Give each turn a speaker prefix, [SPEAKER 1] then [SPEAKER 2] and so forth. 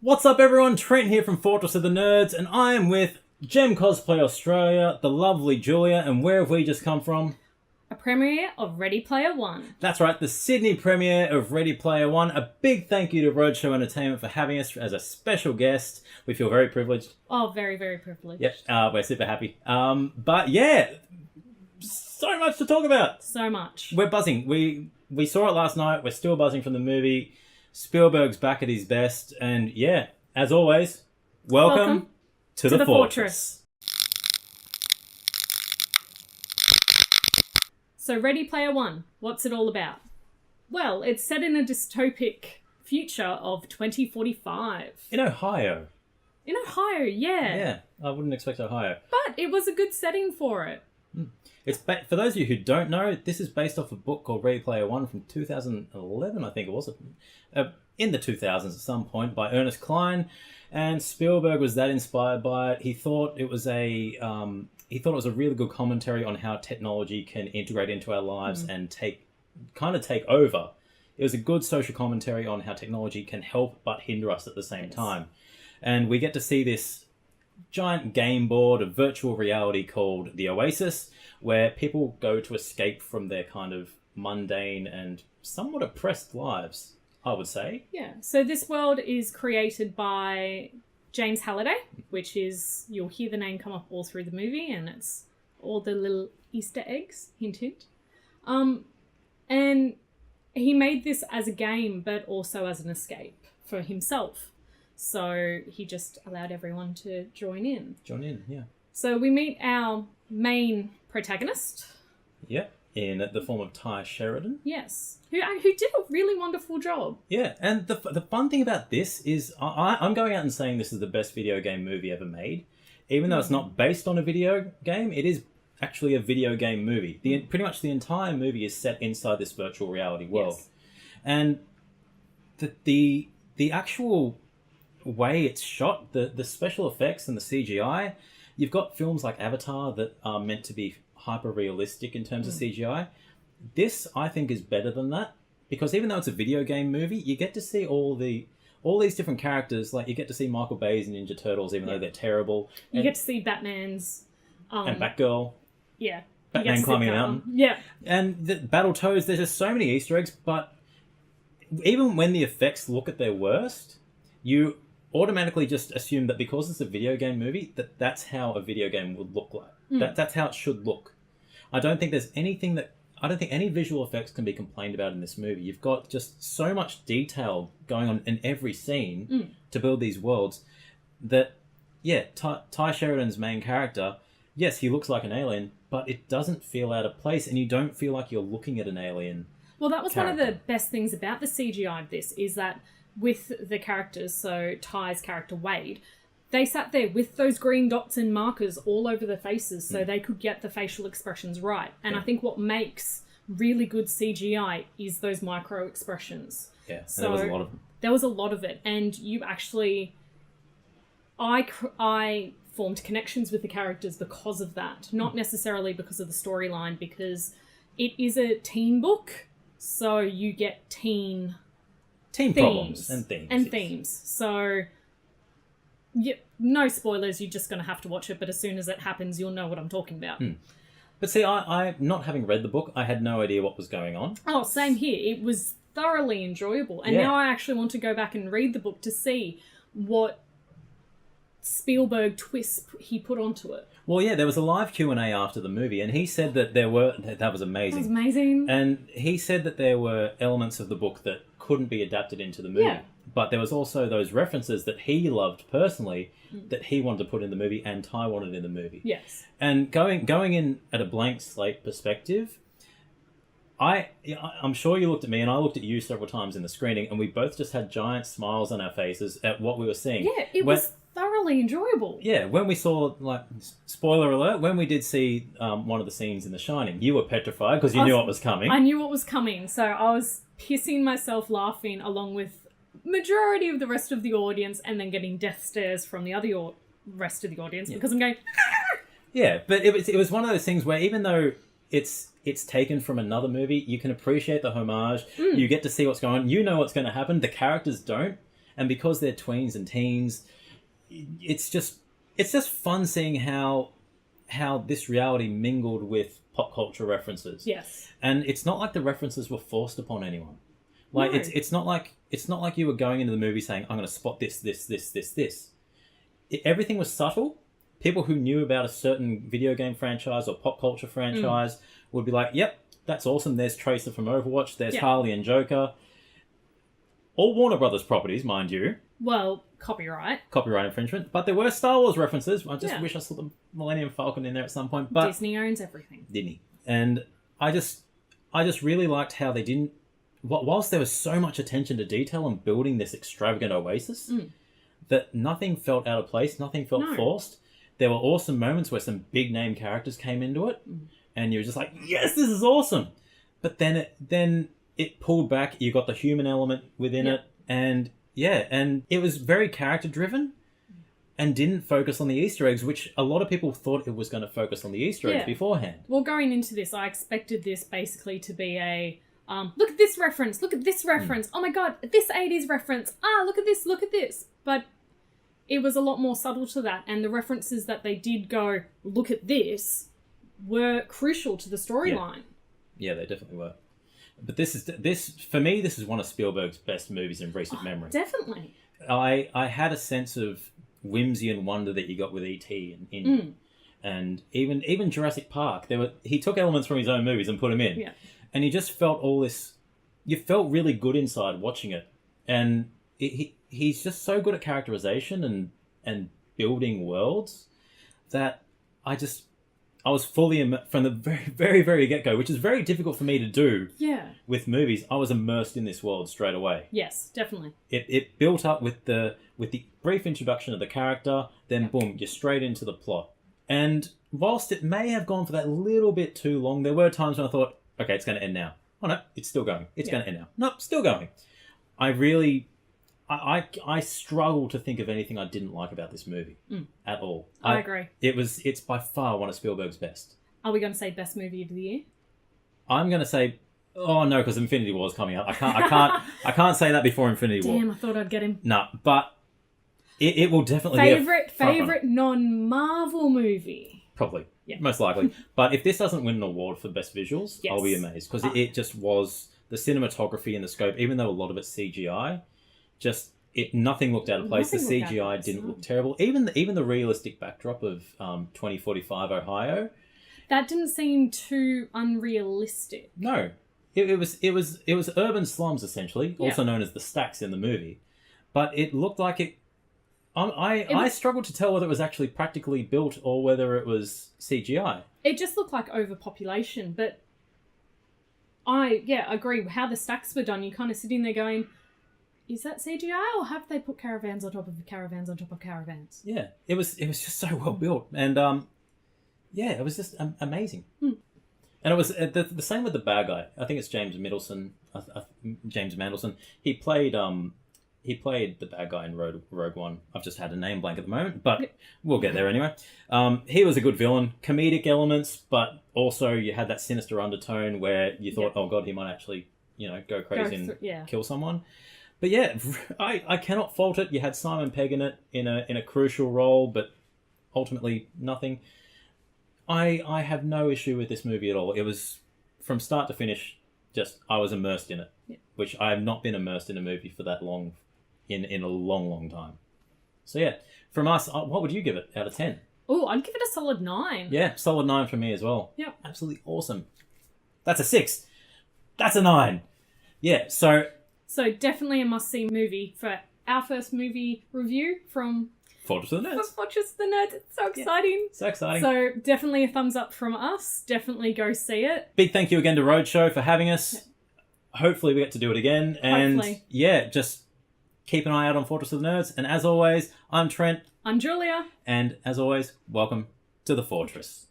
[SPEAKER 1] What's up everyone, Trent here from Fortress of the Nerds, and I am with Gem Cosplay Australia, the lovely Julia, and where have we just come from?
[SPEAKER 2] A premiere of Ready Player One.
[SPEAKER 1] That's right, the Sydney premiere of Ready Player One. A big thank you to Roadshow Entertainment for having us as a special guest. We feel very privileged.
[SPEAKER 2] Oh, very, very privileged.
[SPEAKER 1] Yep, we're super happy. But yeah, so much to talk about.
[SPEAKER 2] So much.
[SPEAKER 1] We're buzzing. We saw it last night, we're still buzzing from the movie. Spielberg's back at his best, and yeah, as always, welcome to the Fortress.
[SPEAKER 2] So Ready Player One, what's it all about? Well, it's set in a dystopic future of 2045.
[SPEAKER 1] In Ohio.
[SPEAKER 2] In Ohio, yeah.
[SPEAKER 1] Yeah, I wouldn't expect Ohio.
[SPEAKER 2] But it was a good setting for it.
[SPEAKER 1] It's for those of you who don't know, this is based off a book called Ready Player One from 2011, I think it was, in the 2000s at some point, by Ernest Cline, and Spielberg was that inspired by it. He thought it was a really good commentary on how technology can integrate into our lives and take over. It was a good social commentary on how technology can help but hinder us at the same time, and we get to see this giant game board of virtual reality called the Oasis, where people go to escape from their kind of mundane and somewhat oppressed lives, I would say.
[SPEAKER 2] Yeah, so this world is created by James Halliday, which is, you'll hear the name come up all through the movie, and it's all the little Easter eggs, hint hint. And he made this as a game, but also as an escape for himself. So he just allowed everyone to join in.
[SPEAKER 1] Join in, yeah.
[SPEAKER 2] So we meet our main protagonist.
[SPEAKER 1] Yeah, in the form of Tye Sheridan.
[SPEAKER 2] Yes, who did a really wonderful job.
[SPEAKER 1] Yeah, and the fun thing about this is I'm going out and saying this is the best video game movie ever made. Even though it's not based on a video game, it is actually a video game movie. Pretty much the entire movie is set inside this virtual reality world. Yes. And the actual way it's shot, the special effects and the CGI, you've got films like Avatar that are meant to be hyper realistic in terms of CGI. This, I think, is better than that, because even though it's a video game movie, you get to see all these different characters. Like, you get to see Michael Bay's Ninja Turtles, even though they're terrible.
[SPEAKER 2] You get to see Batman's
[SPEAKER 1] and Batgirl.
[SPEAKER 2] Yeah,
[SPEAKER 1] Batman climbing a mountain.
[SPEAKER 2] Yeah,
[SPEAKER 1] and the Battletoads. There's just so many Easter eggs. But even when the effects look at their worst, you automatically just assume that because it's a video game movie, that's how a video game would look like. That's how it should look. I don't think any visual effects can be complained about in this movie. You've got just so much detail going on in every scene to build these worlds that, yeah, Tye Sheridan's main character, yes, he looks like an alien, but it doesn't feel out of place, and you don't feel like you're looking at an alien.
[SPEAKER 2] Well, that was
[SPEAKER 1] character.
[SPEAKER 2] One of the best things about the CGI of this, is that with the characters, so Ty's character Wade, they sat there with those green dots and markers all over their faces so they could get the facial expressions right. And I think what makes really good CGI is those micro expressions.
[SPEAKER 1] Yeah,
[SPEAKER 2] so
[SPEAKER 1] there was a lot of them.
[SPEAKER 2] There was a lot of it, and you actually... I formed connections with the characters because of that, not necessarily because of the storyline, because it is a teen book, so you get teen
[SPEAKER 1] problems and
[SPEAKER 2] themes. So, yeah, no spoilers. You're just going to have to watch it. But as soon as it happens, you'll know what I'm talking about.
[SPEAKER 1] But see, I not having read the book, I had no idea what was going on.
[SPEAKER 2] Oh, same here. It was thoroughly enjoyable, and now I actually want to go back and read the book to see what Spielberg twist he put onto it.
[SPEAKER 1] Well, yeah, there was a live Q&A after the movie, and he said that that was amazing.
[SPEAKER 2] That was amazing.
[SPEAKER 1] And he said that there were elements of the book that couldn't be adapted into the movie.
[SPEAKER 2] Yeah.
[SPEAKER 1] But there was also those references that he loved personally that he wanted to put in the movie and Tye wanted in the movie.
[SPEAKER 2] Yes.
[SPEAKER 1] And going in at a blank slate perspective, I'm sure you looked at me and I looked at you several times in the screening, and we both just had giant smiles on our faces at what we were seeing.
[SPEAKER 2] Yeah, it was thoroughly enjoyable.
[SPEAKER 1] Yeah, when we saw, like, spoiler alert, when we did see one of the scenes in The Shining, you were petrified because you knew what was coming.
[SPEAKER 2] I knew what was coming, so I was pissing myself laughing along with majority of the rest of the audience, and then getting death stares from the other rest of the audience because I'm going...
[SPEAKER 1] Yeah, but it was one of those things where even though it's taken from another movie, you can appreciate the homage, you get to see what's going on, you know what's going to happen, the characters don't. And because they're tweens and teens, it's just fun seeing how this reality mingled with pop culture references.
[SPEAKER 2] Yes.
[SPEAKER 1] And it's not like the references were forced upon anyone. Like,
[SPEAKER 2] No.
[SPEAKER 1] it's not like you were going into the movie saying, I'm going to spot this. Everything was subtle. People who knew about a certain video game franchise or pop culture franchise would be like, yep, that's awesome. There's Tracer from Overwatch. There's Harley and Joker. All Warner Brothers properties, mind you.
[SPEAKER 2] Well, copyright
[SPEAKER 1] Infringement. But there were Star Wars references. I just wish I saw the Millennium Falcon in there at some point. But
[SPEAKER 2] Disney owns everything.
[SPEAKER 1] Disney. And I just really liked how they didn't... Whilst there was so much attention to detail and building this extravagant oasis, that nothing felt out of place, nothing felt forced. There were awesome moments where some big name characters came into it, and you were just like, yes, this is awesome. But then it pulled back. You got the human element within it, and it was very character driven, and didn't focus on the Easter eggs, which a lot of people thought it was going to focus on the Easter eggs beforehand.
[SPEAKER 2] Well, going into this, I expected this basically to be a look at this reference, oh my god, this 80s reference, look at this. But it was a lot more subtle to that, and the references that they did go, look at this, were crucial to the storyline.
[SPEAKER 1] Yeah, they definitely were. But this for me, this is one of Spielberg's best movies in recent memory.
[SPEAKER 2] Definitely.
[SPEAKER 1] I had a sense of whimsy and wonder that you got with E.T. and even Jurassic Park. He took elements from his own movies and put them in.
[SPEAKER 2] Yeah.
[SPEAKER 1] And you just felt all this... You felt really good inside watching it. And he's just so good at characterization and building worlds that I was fully... From the very, very, very get-go, which is very difficult for me to do with movies, I was immersed in this world straight away.
[SPEAKER 2] Yes, definitely.
[SPEAKER 1] It built up with the brief introduction of the character, then boom, you're straight into the plot. And whilst it may have gone for that little bit too long, there were times when I thought, okay, it's going to end now. Oh no, it's still going. It's going to end now. Nope, still going. I struggle to think of anything I didn't like about this movie at all.
[SPEAKER 2] I agree.
[SPEAKER 1] It's by far one of Spielberg's best.
[SPEAKER 2] Are we going to say best movie of the year?
[SPEAKER 1] I'm going to say, oh no, because Infinity War is coming up. I can't say that before Infinity War.
[SPEAKER 2] Damn, I thought I'd get him.
[SPEAKER 1] No, but it will definitely
[SPEAKER 2] favorite non-Marvel movie.
[SPEAKER 1] Probably. Yeah. Most likely. But if this doesn't win an award for best visuals, I'll be amazed. Because it just was the cinematography and the scope, even though a lot of it's CGI, nothing looked out of place. The CGI didn't look terrible. Even the realistic backdrop of 2045 Ohio.
[SPEAKER 2] That didn't seem too unrealistic.
[SPEAKER 1] No. It was urban slums, essentially, also known as the stacks in the movie. But it looked like it... I struggled to tell whether it was actually practically built or whether it was CGI.
[SPEAKER 2] It just looked like overpopulation, but I agree. How the stacks were done, you're kind of sitting there going, is that CGI or have they put caravans on top of caravans on top of caravans?
[SPEAKER 1] Yeah, it was just so well built. And it was just amazing. And it was the same with the bad guy. I think it's James Mendelsohn. He played the bad guy in Rogue One. I've just had a name blank at the moment, but we'll get there anyway. He was a good villain. Comedic elements, but also you had that sinister undertone where you thought, oh god, he might actually, go crazy and kill someone. But yeah, I cannot fault it. You had Simon Pegg in it in a crucial role, but ultimately nothing. I have no issue with this movie at all. It was, from start to finish, I was immersed in it, which I have not been immersed in a movie for that long, in a long, long time. So yeah, from us, what would you give it out of 10?
[SPEAKER 2] Oh, I'd give it a solid 9.
[SPEAKER 1] Yeah, solid 9 for me as well.
[SPEAKER 2] Yeah.
[SPEAKER 1] Absolutely awesome. That's a 6. That's a 9. Yeah, so
[SPEAKER 2] definitely a must-see movie for our first movie review from...
[SPEAKER 1] Fortress of the Nerds.
[SPEAKER 2] Fortress of the Nerds. It's so exciting.
[SPEAKER 1] So exciting.
[SPEAKER 2] So definitely a thumbs up from us. Definitely go see it.
[SPEAKER 1] Big thank you again to Roadshow for having us. Hopefully we get to do it again. And
[SPEAKER 2] hopefully.
[SPEAKER 1] Yeah, just keep an eye out on Fortress of the Nerds. And as always, I'm Trent.
[SPEAKER 2] I'm Julia.
[SPEAKER 1] And as always, welcome to the Fortress.